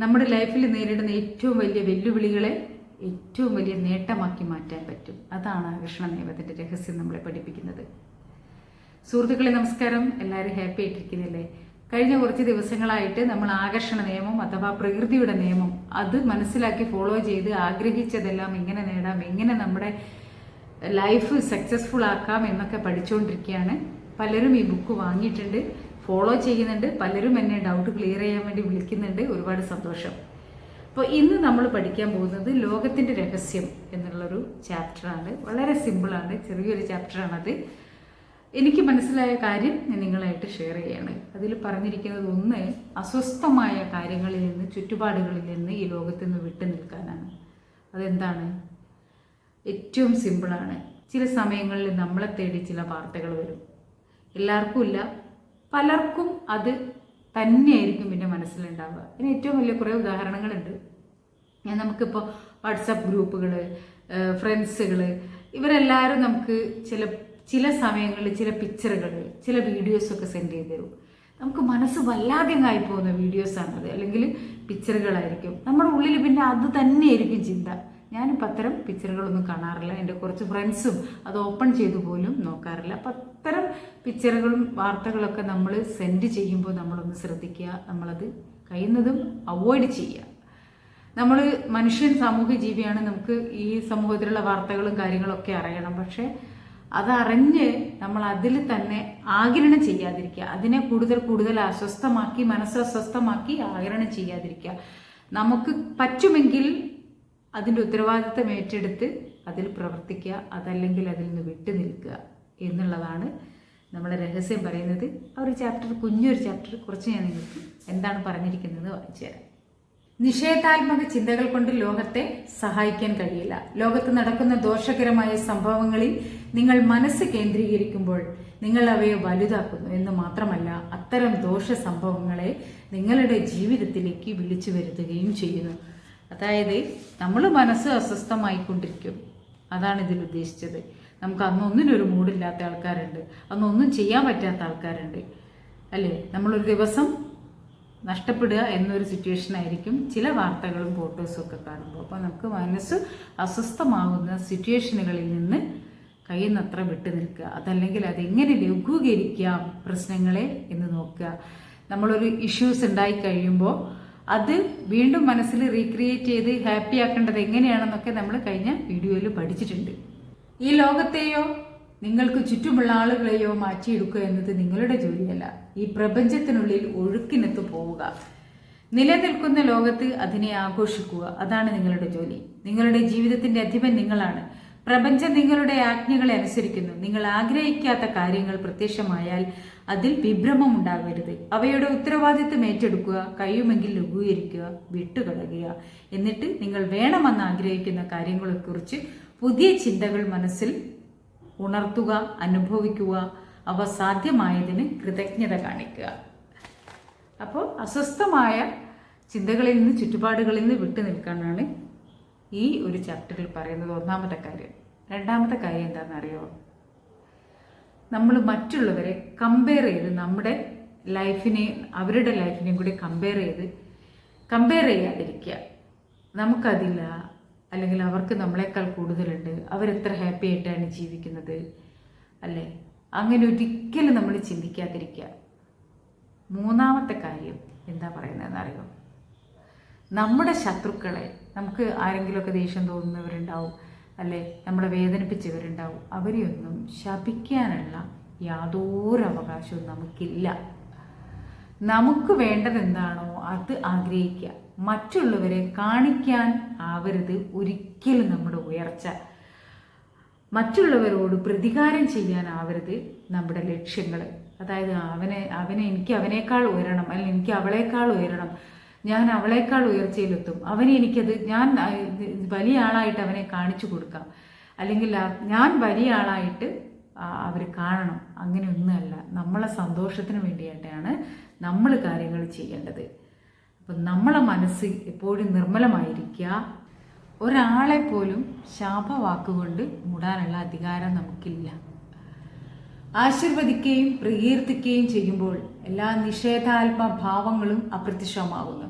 നമ്മുടെ ലൈഫിൽ നേരിടുന്ന ഏറ്റവും വലിയ വെല്ലുവിളികളെ ഏറ്റവും വലിയ നേട്ടമാക്കി മാറ്റാൻ പറ്റും. അതാണ് ആകർഷണ നിയമത്തിൻ്റെ രഹസ്യം നമ്മളെ പഠിപ്പിക്കുന്നത്. സുഹൃത്തുക്കളെ നമസ്കാരം, എല്ലാവരും ഹാപ്പി ആയിട്ടിരിക്കുന്നില്ലേ? കഴിഞ്ഞ കുറച്ച് ദിവസങ്ങളായിട്ട് നമ്മൾ ആകർഷണ നിയമം അഥവാ പ്രകൃതിയുടെ നിയമം അത് മനസ്സിലാക്കി ഫോളോ ചെയ്ത് ആഗ്രഹിച്ചതെല്ലാം എങ്ങനെ നേടാം, എങ്ങനെ നമ്മുടെ ലൈഫ് സക്സസ്ഫുൾ ആക്കാം എന്നൊക്കെ പഠിച്ചുകൊണ്ടിരിക്കുകയാണ്. പലരും ഈ ബുക്ക് വാങ്ങിയിട്ടുണ്ട്, ഫോളോ ചെയ്യുന്നുണ്ട്. പലരും എന്നെ ഡൗട്ട് ക്ലിയർ ചെയ്യാൻ വേണ്ടി വിളിക്കുന്നുണ്ട്. ഒരുപാട് സന്തോഷം. അപ്പോൾ ഇന്ന് നമ്മൾ പഠിക്കാൻ പോകുന്നത് ലോകത്തിൻ്റെ രഹസ്യം എന്നുള്ളൊരു ചാപ്റ്ററാണ്. വളരെ സിമ്പിളാണ്, ചെറിയൊരു ചാപ്റ്ററാണത്. എനിക്ക് മനസ്സിലായ കാര്യം ഞാൻ നിങ്ങളായിട്ട് ഷെയർ ചെയ്യാണ്. അതിൽ പറഞ്ഞിരിക്കുന്നത് ഒന്ന്, അസ്വസ്ഥമായ കാര്യങ്ങളിൽ നിന്ന്, ചുറ്റുപാടുകളിൽ നിന്ന് ഈ ലോകത്ത് നിന്ന് വിട്ടു നിൽക്കാനാണ്. അതെന്താണ്? ഏറ്റവും സിമ്പിളാണ്. ചില സമയങ്ങളിൽ നമ്മളെ തേടി ചില വാർത്തകൾ വരും. എല്ലാവർക്കും ഇല്ല, പലർക്കും അത് തന്നെയായിരിക്കും പിന്നെ മനസ്സിലുണ്ടാവുക. ഇതിന് ഏറ്റവും വലിയ കുറേ ഉദാഹരണങ്ങളുണ്ട്. നമുക്കിപ്പോൾ വാട്സപ്പ് ഗ്രൂപ്പുകൾ, ഫ്രണ്ട്സുകൾ, ഇവരെല്ലാവരും നമുക്ക് ചില സമയങ്ങളിൽ ചില പിക്ചറുകൾ, ചില വീഡിയോസൊക്കെ സെൻഡ് ചെയ്ത് തരും. നമുക്ക് മനസ്സ് വല്ലാതെ ആയിപ്പോകുന്ന വീഡിയോസാണത്, അല്ലെങ്കിൽ പിക്ചറുകളായിരിക്കും. നമ്മുടെ ഉള്ളിൽ പിന്നെ അത് തന്നെയായിരിക്കും ചിന്ത. ഞാനിപ്പോൾ അത്തരം പിക്ചറുകളൊന്നും കാണാറില്ല. എൻ്റെ കുറച്ച് ഫ്രണ്ട്സും അത് ഓപ്പൺ ചെയ്തു പോലും നോക്കാറില്ല. അപ്പം അത്തരം പിക്ചറുകളും വാർത്തകളൊക്കെ നമ്മൾ സെൻഡ് ചെയ്യുമ്പോൾ നമ്മളൊന്ന് ശ്രദ്ധിക്കുക. നമ്മളത് കഴിയുന്നതും അവോയ്ഡ് ചെയ്യുക. നമ്മൾ മനുഷ്യൻ സാമൂഹ്യ ജീവിയാണ്. നമുക്ക് ഈ സമൂഹത്തിലുള്ള വാർത്തകളും കാര്യങ്ങളൊക്കെ അറിയണം. പക്ഷേ അതറിഞ്ഞ് നമ്മൾ അതിൽ തന്നെ ആഗിരണം ചെയ്യാതിരിക്കുക. അതിനെ കൂടുതൽ അസ്വസ്ഥമാക്കി, മനസ്സ് അസ്വസ്ഥമാക്കി ആഗിരണം ചെയ്യാതിരിക്കുക. നമുക്ക് പറ്റുമെങ്കിൽ അതിൻ്റെ ഉത്തരവാദിത്തം ഏറ്റെടുത്ത് അതിൽ പ്രവർത്തിക്കുക. അതല്ലെങ്കിൽ അതിൽ നിന്ന് വിട്ടു നിൽക്കുക എന്നുള്ളതാണ് നമ്മളെ രഹസ്യം പറയുന്നത്. ആ ഒരു ചാപ്റ്റർ, കുഞ്ഞൊരു ചാപ്റ്റർ, കുറച്ച് ഞാൻ നിങ്ങൾക്ക് എന്താണ് പറഞ്ഞിരിക്കുന്നത് വായിച്ചു തരാം. നിഷേധാത്മക ചിന്തകൾ കൊണ്ട് ലോകത്തെ സഹായിക്കാൻ കഴിയില്ല. ലോകത്ത് നടക്കുന്ന ദോഷകരമായ സംഭവങ്ങളിൽ നിങ്ങൾ മനസ്സ് കേന്ദ്രീകരിക്കുമ്പോൾ നിങ്ങൾ അവയെ വലുതാക്കുന്നു എന്ന് മാത്രമല്ല, അത്തരം ദോഷ സംഭവങ്ങളെ നിങ്ങളുടെ ജീവിതത്തിലേക്ക് വിളിച്ചു വരുത്തുകയും ചെയ്യുന്നു. അതായത് നമ്മൾ മനസ്സ് അസ്വസ്ഥമായിക്കൊണ്ടിരിക്കും. അതാണ് ഇതിൽ ഉദ്ദേശിച്ചത്. നമുക്ക് അന്നൊന്നിനൊരു മൂഡില്ലാത്ത ആൾക്കാരുണ്ട്, അന്നൊന്നും ചെയ്യാൻ പറ്റാത്ത ആൾക്കാരുണ്ട്, അല്ലേ? നമ്മളൊരു ദിവസം നഷ്ടപ്പെടുക എന്നൊരു സിറ്റുവേഷൻ ആയിരിക്കും ചില വാർത്തകളും ഫോട്ടോസും ഒക്കെ കാണുമ്പോൾ. അപ്പോൾ നമുക്ക് മനസ്സ് അസ്വസ്ഥമാകുന്ന സിറ്റുവേഷനുകളിൽ നിന്ന് കഴിയുന്നത്ര വിട്ടു നിൽക്കുക. അതല്ലെങ്കിൽ അതെങ്ങനെ ലഘൂകരിക്കാം പ്രശ്നങ്ങളെ എന്ന് നോക്കുക. നമ്മളൊരു ഇഷ്യൂസ് ഉണ്ടായി കഴിയുമ്പോൾ അത് വീണ്ടും മനസ്സിൽ റീക്രിയേറ്റ് ചെയ്ത് ഹാപ്പി ആക്കേണ്ടത് എങ്ങനെയാണെന്നൊക്കെ നമ്മൾ കഴിഞ്ഞ വീഡിയോയിൽ പഠിച്ചിട്ടുണ്ട്. ഈ ലോകത്തെയോ നിങ്ങൾക്ക് ചുറ്റുമുള്ള ആളുകളെയോ മാറ്റിയെടുക്കുക എന്നത് നിങ്ങളുടെ ജോലിയല്ല. ഈ പ്രപഞ്ചത്തിനുള്ളിൽ ഒഴുക്കിനെത്തു പോവുക. നിലനിൽക്കുന്ന ലോകത്ത് അതിനെ ആഘോഷിക്കുക. അതാണ് നിങ്ങളുടെ ജോലി. നിങ്ങളുടെ ജീവിതത്തിന്റെ അധിപൻ നിങ്ങളാണ്. പ്രപഞ്ചം നിങ്ങളുടെ ആജ്ഞകളെ അനുസരിക്കുന്നു. നിങ്ങൾ ആഗ്രഹിക്കാത്ത കാര്യങ്ങൾ പ്രത്യക്ഷമായാൽ അതിൽ വിഭ്രമം ഉണ്ടാകരുത്. അവയുടെ ഉത്തരവാദിത്വം ഏറ്റെടുക്കുക. കഴിയുമെങ്കിൽ ലഘൂകരിക്കുക, വിട്ടുകളയുക. എന്നിട്ട് നിങ്ങൾ വേണമെന്ന് ആഗ്രഹിക്കുന്ന കാര്യങ്ങളെക്കുറിച്ച് പുതിയ ചിന്തകൾ മനസ്സിൽ ഉണർത്തുക, അനുഭവിക്കുക. അവ സാധ്യമായതിന് കൃതജ്ഞത കാണിക്കുക. അപ്പോൾ അസ്വസ്ഥമായ ചിന്തകളിൽ നിന്ന്, ചുറ്റുപാടുകളിൽ നിന്ന് വിട്ടു നിൽക്കാനാണ് ഈ ഒരു ചാപ്റ്ററിൽ പറയുന്നത്. ഒന്നാമത്തെ കാര്യം. രണ്ടാമത്തെ കാര്യം എന്താണെന്നറിയോ? നമ്മൾ മറ്റുള്ളവരെ കമ്പയർ ചെയ്ത് നമ്മുടെ ലൈഫിനെ അവരുടെ ലൈഫിനെയും കൂടി കമ്പയർ ചെയ്യാതിരിക്കുക. നമുക്കതില്ല, അല്ലെങ്കിൽ അവർക്ക് നമ്മളെക്കാൾ കൂടുതലുണ്ട്, അവരെത്ര ഹാപ്പി ആയിട്ടാണ് ജീവിക്കുന്നത്, അല്ലേ? അങ്ങനെ ഒരിക്കലും നമ്മൾ ചിന്തിക്കാതിരിക്കുക. മൂന്നാമത്തെ കാര്യം എന്താ പറയുന്നതെന്ന് അറിയോ? നമ്മുടെ ശത്രുക്കളെ, നമുക്ക് ആരെങ്കിലുമൊക്കെ ദേഷ്യം തോന്നുന്നവരുണ്ടാവും, അല്ലേ? നമ്മളെ വേദനിപ്പിച്ചവരുണ്ടാവും. അവരെയൊന്നും ശപിക്കാനുള്ള യാതൊരു അവകാശവും നമുക്കില്ല. നമുക്ക് വേണ്ടത് എന്താണോ അത് ആഗ്രഹിക്കുക. മറ്റുള്ളവരെ കാണിക്കാൻ ആവരുത് ഒരിക്കലും നമ്മുടെ ഉയർച്ച. മറ്റുള്ളവരോട് പ്രതികാരം ചെയ്യാനാവരുത് നമ്മുടെ ലക്ഷ്യങ്ങൾ. അതായത് എനിക്ക് അവനേക്കാൾ ഉയരണം, അല്ലെങ്കിൽ എനിക്ക് അവളേക്കാൾ ഉയരണം, ഞാൻ അവളേക്കാൾ ഉയർച്ചയിലെത്തും, ഞാൻ വലിയ ആളായിട്ട് അവനെ കാണിച്ചു കൊടുക്കാം, അല്ലെങ്കിൽ ഞാൻ വലിയ ആളായിട്ട് അവർ കാണണം. അങ്ങനെയൊന്നുമല്ല. നമ്മളെ സന്തോഷത്തിന് വേണ്ടിയിട്ടാണ് നമ്മൾ കാര്യങ്ങൾ ചെയ്യേണ്ടത്. അപ്പം നമ്മളെ മനസ്സ് എപ്പോഴും നിർമ്മലമായിരിക്കുക. ഒരാളെ പോലും ശാപവാക്കുകൊണ്ട് മൂടാനുള്ള അധികാരം നമുക്കില്ല. ആശീർവദിക്കുകയും പ്രകീർത്തിക്കുകയും ചെയ്യുമ്പോൾ എല്ലാ നിഷേധാത്മഭാവങ്ങളും അപ്രത്യക്ഷമാകുന്നു.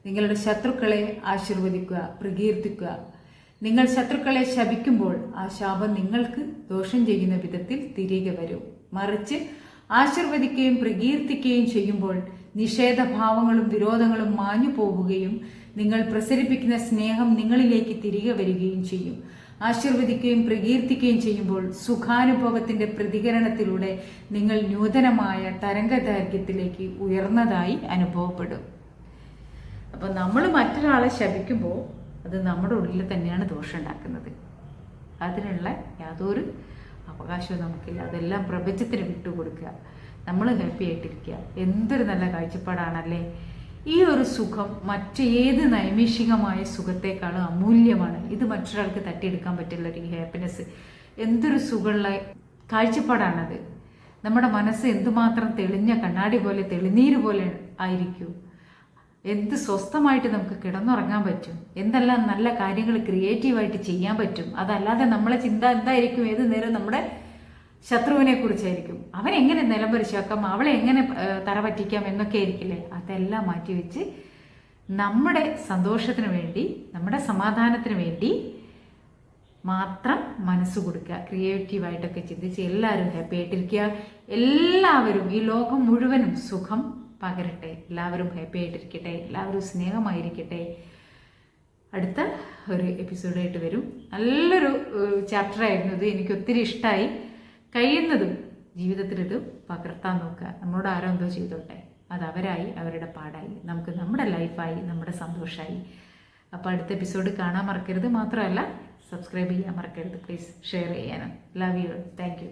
നിങ്ങളുടെ ശത്രുക്കളെ ആശീർവദിക്കുക, പ്രകീർത്തിക്കുക. നിങ്ങൾ ശത്രുക്കളെ ശപിക്കുമ്പോൾ ആ ശാപം നിങ്ങൾക്ക് ദോഷം ചെയ്യുന്ന വിധത്തിൽ തിരികെ വരും. മറിച്ച് ആശീർവദിക്കുകയും പ്രകീർത്തിക്കുകയും ചെയ്യുമ്പോൾ നിഷേധഭാവങ്ങളും വിരോധങ്ങളും മാഞ്ഞു പോവുകയും നിങ്ങൾ പ്രസരിപ്പിക്കുന്ന സ്നേഹം നിങ്ങളിലേക്ക് തിരികെ വരികയും ചെയ്യും. ആശീർവദിക്കുകയും പ്രകീർത്തിക്കുകയും ചെയ്യുമ്പോൾ സുഖാനുഭവത്തിന്റെ പ്രതികരണത്തിലൂടെ നിങ്ങൾ നൂതനമായ തരംഗദൈർഘ്യത്തിലേക്ക് ഉയർന്നതായി അനുഭവപ്പെടും. അപ്പം നമ്മൾ മറ്റൊരാളെ ശപിക്കുമ്പോൾ അത് നമ്മുടെ ഉള്ളിൽ തന്നെയാണ് ദോഷം ഉണ്ടാക്കുന്നത്. അതിനുള്ള യാതൊരു അവകാശവും നമുക്കില്ല. അതെല്ലാം പ്രപഞ്ചത്തിന് വിട്ടുകൊടുക്കുക. നമ്മൾ ഹാപ്പി ആയിട്ടിരിക്കുക. എന്തൊരു നല്ല കാഴ്ചപ്പാടാണല്ലേ! ഈ ഒരു സുഖം മറ്റേത് നൈമിഷികമായ സുഖത്തെക്കാളും അമൂല്യമാണ്. ഇത് മറ്റൊരാൾക്ക് തട്ടിയെടുക്കാൻ പറ്റില്ല. ഒരു ഹാപ്പിനെസ് എന്തൊരു സുഖമുള്ള കാഴ്ചപ്പാടാണത്. നമ്മുടെ മനസ്സ് എന്തുമാത്രം തെളിഞ്ഞ കണ്ണാടി പോലെ തെളിനീര് പോലെ ആയിരിക്കും. എന്ത് സ്വസ്ഥമായിട്ട് നമുക്ക് കിടന്നുറങ്ങാൻ പറ്റും. എന്തെല്ലാം നല്ല കാര്യങ്ങൾ ക്രിയേറ്റീവായിട്ട് ചെയ്യാൻ പറ്റും. അതല്ലാതെ നമ്മളെ ചിന്ത എന്തായിരിക്കും? ഏത് നേരം നമ്മുടെ ശത്രുവിനെ കുറിച്ചായിരിക്കും. അവൻ എങ്ങനെ നിലംപരിശാക്കാം, അവളെ എങ്ങനെ തറ പറ്റിക്കാം എന്നൊക്കെ ആയിരിക്കില്ലേ. അതെല്ലാം മാറ്റിവെച്ച് നമ്മുടെ സന്തോഷത്തിന് വേണ്ടി, നമ്മുടെ സമാധാനത്തിന് വേണ്ടി മാത്രം മനസ്സ് കൊടുക്കുക. ക്രിയേറ്റീവായിട്ടൊക്കെ ചിന്തിച്ച് എല്ലാവരും ഹാപ്പി ആയിട്ടിരിക്കുക. എല്ലാവരും, ഈ ലോകം മുഴുവനും സുഖം പകരട്ടെ. എല്ലാവരും ഹാപ്പി ആയിട്ടിരിക്കട്ടെ. എല്ലാവരും സ്നേഹമായിരിക്കട്ടെ. അടുത്ത ഒരു എപ്പിസോഡായിട്ട് വരും. നല്ലൊരു ചാപ്റ്ററായിരുന്നു ഇത്. എനിക്ക് ഒത്തിരി ഇഷ്ടമായി. കഴിയുന്നതും ജീവിതത്തിൽ ഇത് പകർത്താൻ നോക്കുക. നമ്മളോട് ആരോ എന്തോ ചെയ്തോട്ടെ, അത് അവരായി, അവരുടെ പാടായി, നമുക്ക് നമ്മുടെ ലൈഫായി, നമ്മുടെ സന്തോഷമായി. അപ്പോൾ അടുത്ത എപ്പിസോഡ് കാണാൻ മറക്കരുത്. മാത്രമല്ല സബ്സ്ക്രൈബ് ചെയ്യാൻ മറക്കരുത്. പ്ലീസ് ഷെയർ ചെയ്യാനും. Love you. Thank you.